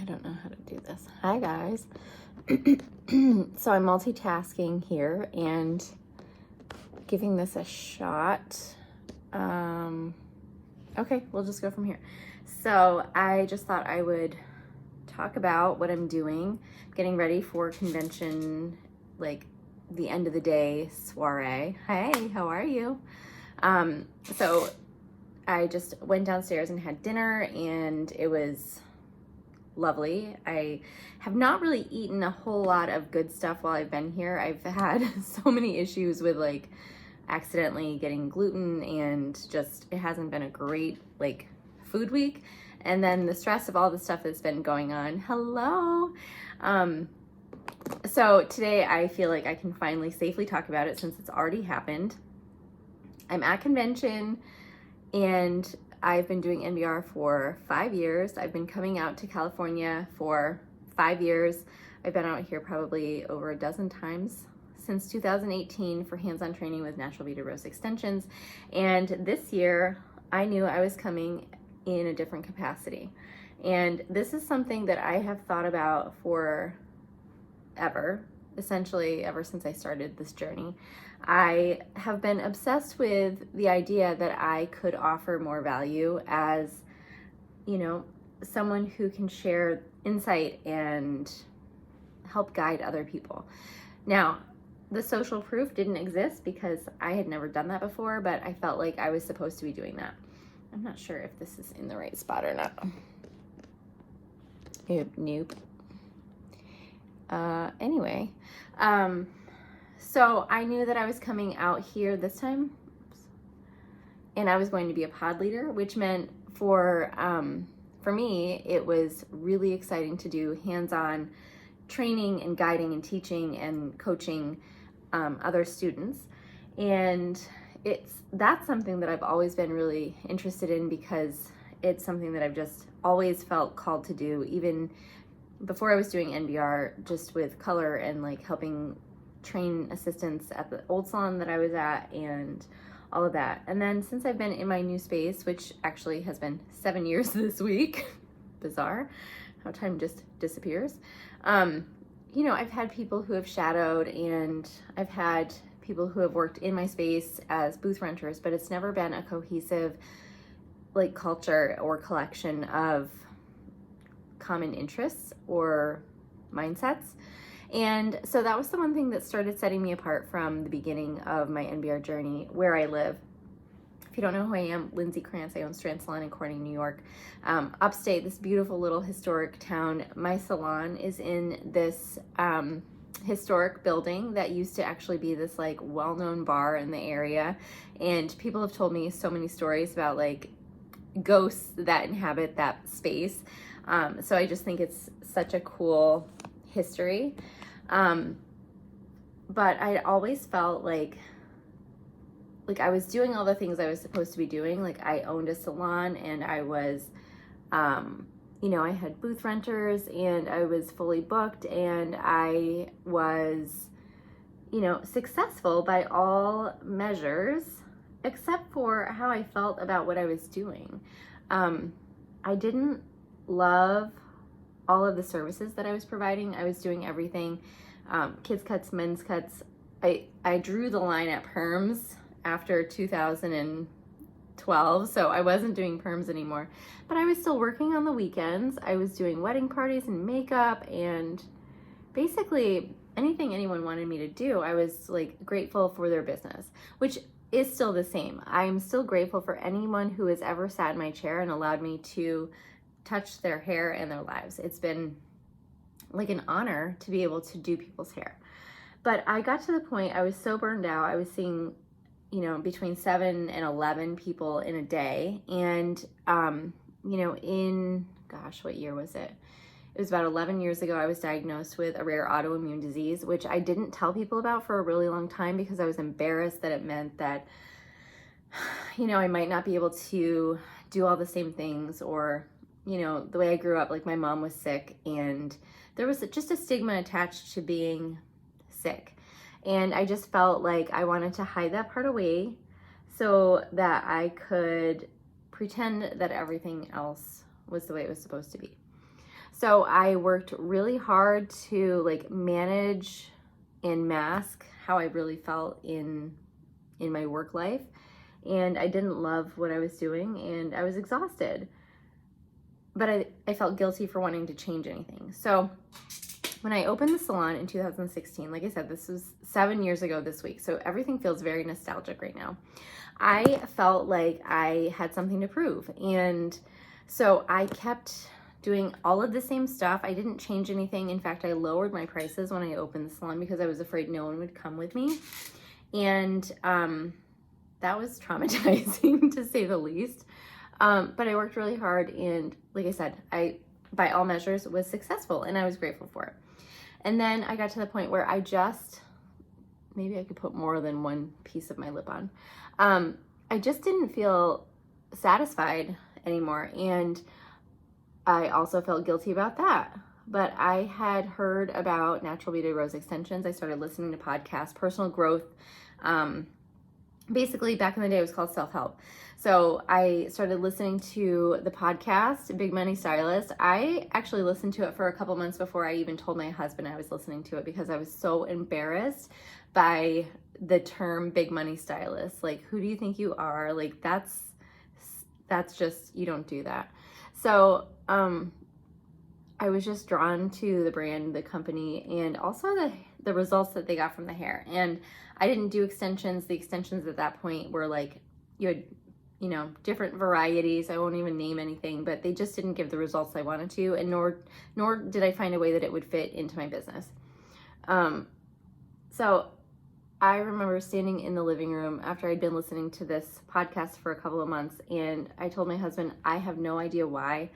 I don't know how to do this. Hi guys. So I'm multitasking here and giving this a shot. Okay, we'll just go from here. So I just thought I would talk about what I'm doing, getting ready for convention, like the end of the day soiree. Hey, how are you? So I just went downstairs and had dinner, and it was lovely. I have not really eaten a whole lot of good stuff while I've been here. I've had so many issues with like accidentally getting gluten, and just it hasn't been a great like food week. And then the stress of all the stuff that's been going on. Hello. So today I feel like I can finally safely talk about it since it's already happened. I'm at convention and I've been doing NBR for 5 years. I've been coming out to California for 5 years. I've been out here probably over a dozen times since 2018 for hands-on training with Natural Beauty Rose Extensions. And this year I knew I was coming in a different capacity. And this is something that I have thought about for ever, essentially ever since I started this journey. I have been obsessed with the idea that I could offer more value as, you know, someone who can share insight and help guide other people. Now, the social proof didn't exist because I had never done that before, but I felt like I was supposed to be doing that. I'm not sure if this is in the right spot or not. Nope. Anyway, so I knew that I was coming out here this time, and I was going to be a pod leader, which meant for me, it was really exciting to do hands-on training and guiding and teaching and coaching other students. And that's something that I've always been really interested in because it's something that I've just always felt called to do, even before I was doing NBR, just with color and like helping train assistants at the old salon that I was at and all of that. And then since I've been in my new space, which actually has been 7 years this week, bizarre how time just disappears. You know, I've had people who have shadowed, and I've had people who have worked in my space as booth renters, but it's never been a cohesive like culture or collection of common interests or mindsets. And so that was the one thing that started setting me apart from the beginning of my NBR journey, where I live. If you don't know who I am, Lindsay Krantz. I own Strand Salon in Corning, New York. Upstate, this beautiful little historic town. My salon is in this historic building that used to actually be this like well-known bar in the area. And people have told me so many stories about like ghosts that inhabit that space. So I just think it's such a cool history. But I always felt like I was doing all the things I was supposed to be doing. Like I owned a salon, and I was, you know, I had booth renters, and I was fully booked, and I was, you know, successful by all measures, except for how I felt about what I was doing. I didn't love all of the services that I was providing. I was doing everything, kids cuts, men's cuts. I drew the line at perms after 2012, so I wasn't doing perms anymore, but I was still working on the weekends. I was doing wedding parties and makeup, and basically anything anyone wanted me to do, I was like grateful for their business, which is still the same. I'm still grateful for anyone who has ever sat in my chair and allowed me to touch their hair and their lives. It's been like an honor to be able to do people's hair. But I got to the point, I was so burned out. I was seeing, you know, between 7 and 11 people in a day. And, you know, gosh, what year was it? It was about 11 years ago, I was diagnosed with a rare autoimmune disease, which I didn't tell people about for a really long time because I was embarrassed that it meant that, you know, I might not be able to do all the same things, or, you know, the way I grew up, like my mom was sick, and there was just a stigma attached to being sick. And I just felt like I wanted to hide that part away so that I could pretend that everything else was the way it was supposed to be. So I worked really hard to like manage and mask how I really felt in my work life. And I didn't love what I was doing, and I was exhausted. But I felt guilty for wanting to change anything. So when I opened the salon in 2016, like I said, this was 7 years ago this week, so everything feels very nostalgic right now. I felt like I had something to prove, and so I kept doing all of the same stuff. I didn't change anything. In fact, I lowered my prices when I opened the salon because I was afraid no one would come with me, and that was traumatizing to say the least. But I worked really hard, and like I said, I, by all measures, was successful, and I was grateful for it. And then I got to the point where I just, maybe I could put more than one piece of my lip on. I just didn't feel satisfied anymore. And I also felt guilty about that. But I had heard about Natural Beauty Rose Extensions. I started listening to podcasts, personal growth. Basically, back in the day, it was called self-help. So I started listening to the podcast, Big Money Stylist. I actually listened to it for a couple months before I even told my husband I was listening to it because I was so embarrassed by the term Big Money Stylist. Like, who do you think you are? Like, that's just, you don't do that. So I was just drawn to the brand, the company, and also the results that they got from the hair. And I didn't do extensions. The extensions at that point were like, you had, different varieties. I won't even name anything, but they just didn't give the results I wanted to, and nor did I find a way that it would fit into my business. So I remember standing in the living room after I'd been listening to this podcast for a couple of months, and I told my husband, I have no idea why,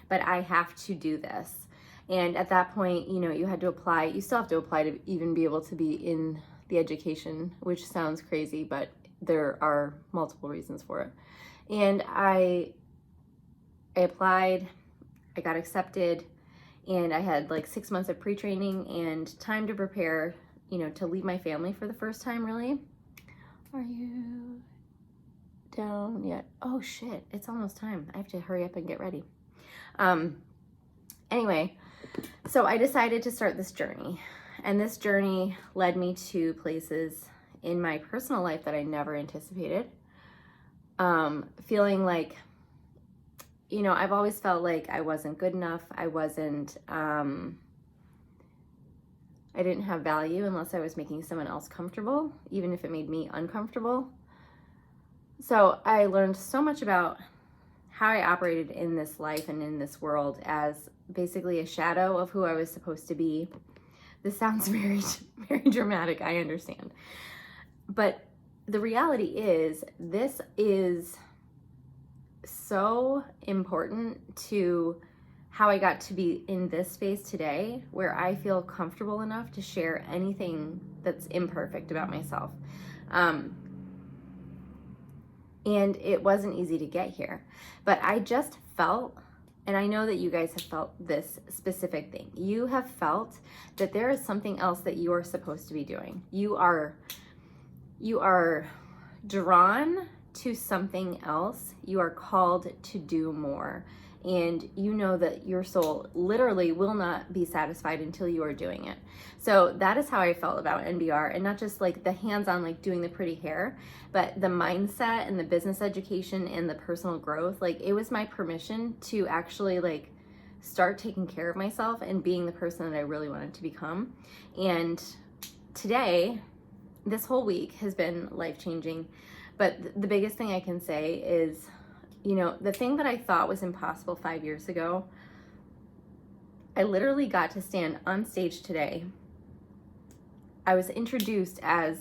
but I have to do this. And at that point, you had to apply. You still have to apply to even be able to be in the education, which sounds crazy, but there are multiple reasons for it. And I applied, I got accepted, and I had like 6 months of pre-training and time to prepare, to leave my family for the first time, really. Are you down yet? Oh shit, it's almost time. I have to hurry up and get ready. Anyway, so I decided to start this journey, and this journey led me to places in my personal life that I never anticipated. Feeling like, I've always felt like I wasn't good enough. I didn't have value unless I was making someone else comfortable, even if it made me uncomfortable. So I learned so much about how I operated in this life and in this world as basically a shadow of who I was supposed to be. This sounds very, very dramatic, I understand. But the reality is, this is so important to how I got to be in this space today, where I feel comfortable enough to share anything that's imperfect about myself. And it wasn't easy to get here, but I just felt, and I know that you guys have felt this specific thing. You have felt that there is something else that you are supposed to be doing. You are drawn to something else. You are called to do more. And you know that your soul literally will not be satisfied until you are doing it. So that is how I felt about NBR, and not just like the hands-on, like doing the pretty hair, but the mindset and the business education and the personal growth. Like, it was my permission to actually like start taking care of myself and being the person that I really wanted to become. And today, this whole week has been life-changing. But the biggest thing I can say is, the thing that I thought was impossible 5 years ago, I literally got to stand on stage today. I was introduced as,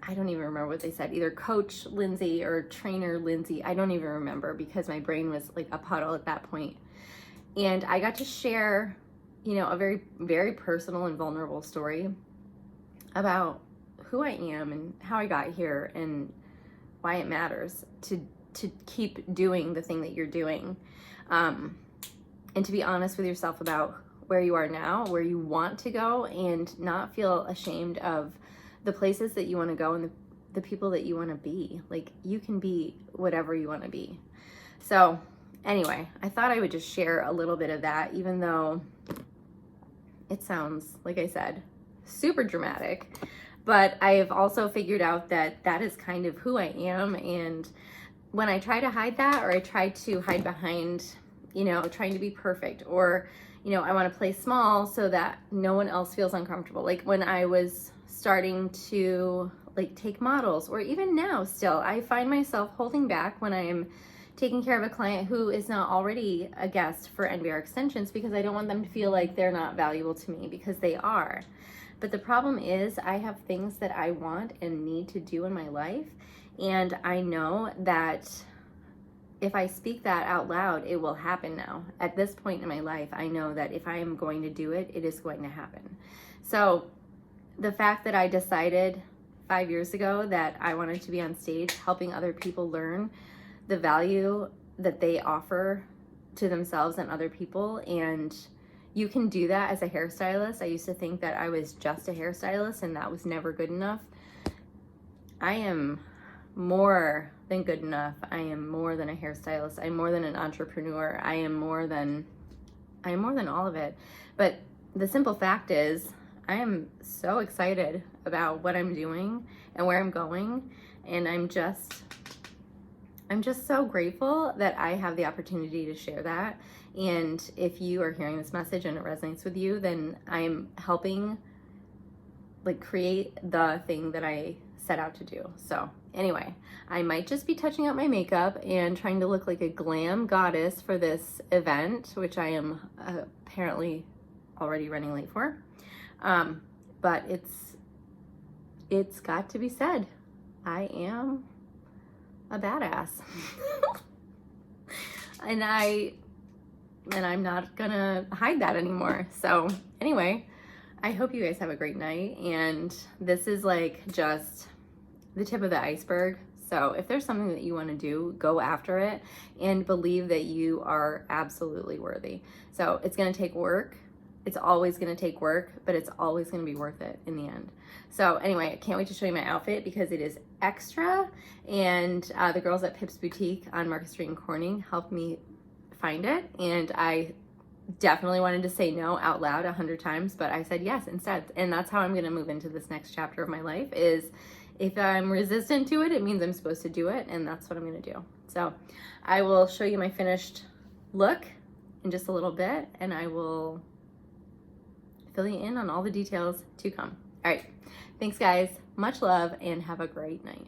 I don't even remember what they said, either Coach Lindsay or Trainer Lindsay. I don't even remember because my brain was like a puddle at that point. And I got to share, a very, very personal and vulnerable story about who I am and how I got here and why it matters to keep doing the thing that you're doing, and to be honest with yourself about where you are now, where you want to go, and not feel ashamed of the places that you want to go and the people that you want to be. Like, you can be whatever you want to be. So anyway, I thought I would just share a little bit of that, even though it sounds, like I said, super dramatic. But I've also figured out that that is kind of who I am. And when I try to hide that, or I try to hide behind, you know, trying to be perfect, or, you know, I want to play small so that no one else feels uncomfortable. Like when I was starting to like take models, or even now still, I find myself holding back when I am taking care of a client who is not already a guest for NBR Extensions, because I don't want them to feel like they're not valuable to me, because they are. But the problem is I have things that I want and need to do in my life. And I know that if I speak that out loud, it will happen now. At this point in my life, I know that if I am going to do it, it is going to happen. So the fact that I decided 5 years ago that I wanted to be on stage helping other people learn the value that they offer to themselves and other people, and you can do that as a hairstylist. I used to think that I was just a hairstylist and that was never good enough. I am more than good enough. I am more than a hairstylist. I'm more than an entrepreneur. I am more than all of it. But the simple fact is, I am so excited about what I'm doing and where I'm going, and I'm just so grateful that I have the opportunity to share that. And if you are hearing this message and it resonates with you, then I'm helping like create the thing that I set out to do. So anyway, I might just be touching up my makeup and trying to look like a glam goddess for this event, which I am apparently already running late for. But it's got to be said, I am a badass. and I'm not gonna hide that anymore. So anyway, I hope you guys have a great night, and this is like just the tip of the iceberg. So if there's something that you want to do, go after it and believe that you are absolutely worthy. So it's going to take work. It's always going to take work, but it's always going to be worth it in the end. So anyway, I can't wait to show you my outfit because it is extra. And the girls at Pip's Boutique on Market Street in Corning helped me find it. And I definitely wanted to say no out loud 100 times, but I said yes instead. And that's how I'm going to move into this next chapter of my life. Is if I'm resistant to it, it means I'm supposed to do it. And that's what I'm going to do. So I will show you my finished look in just a little bit, and I will fill you in on all the details to come. All right. Thanks, guys. Much love, and have a great night.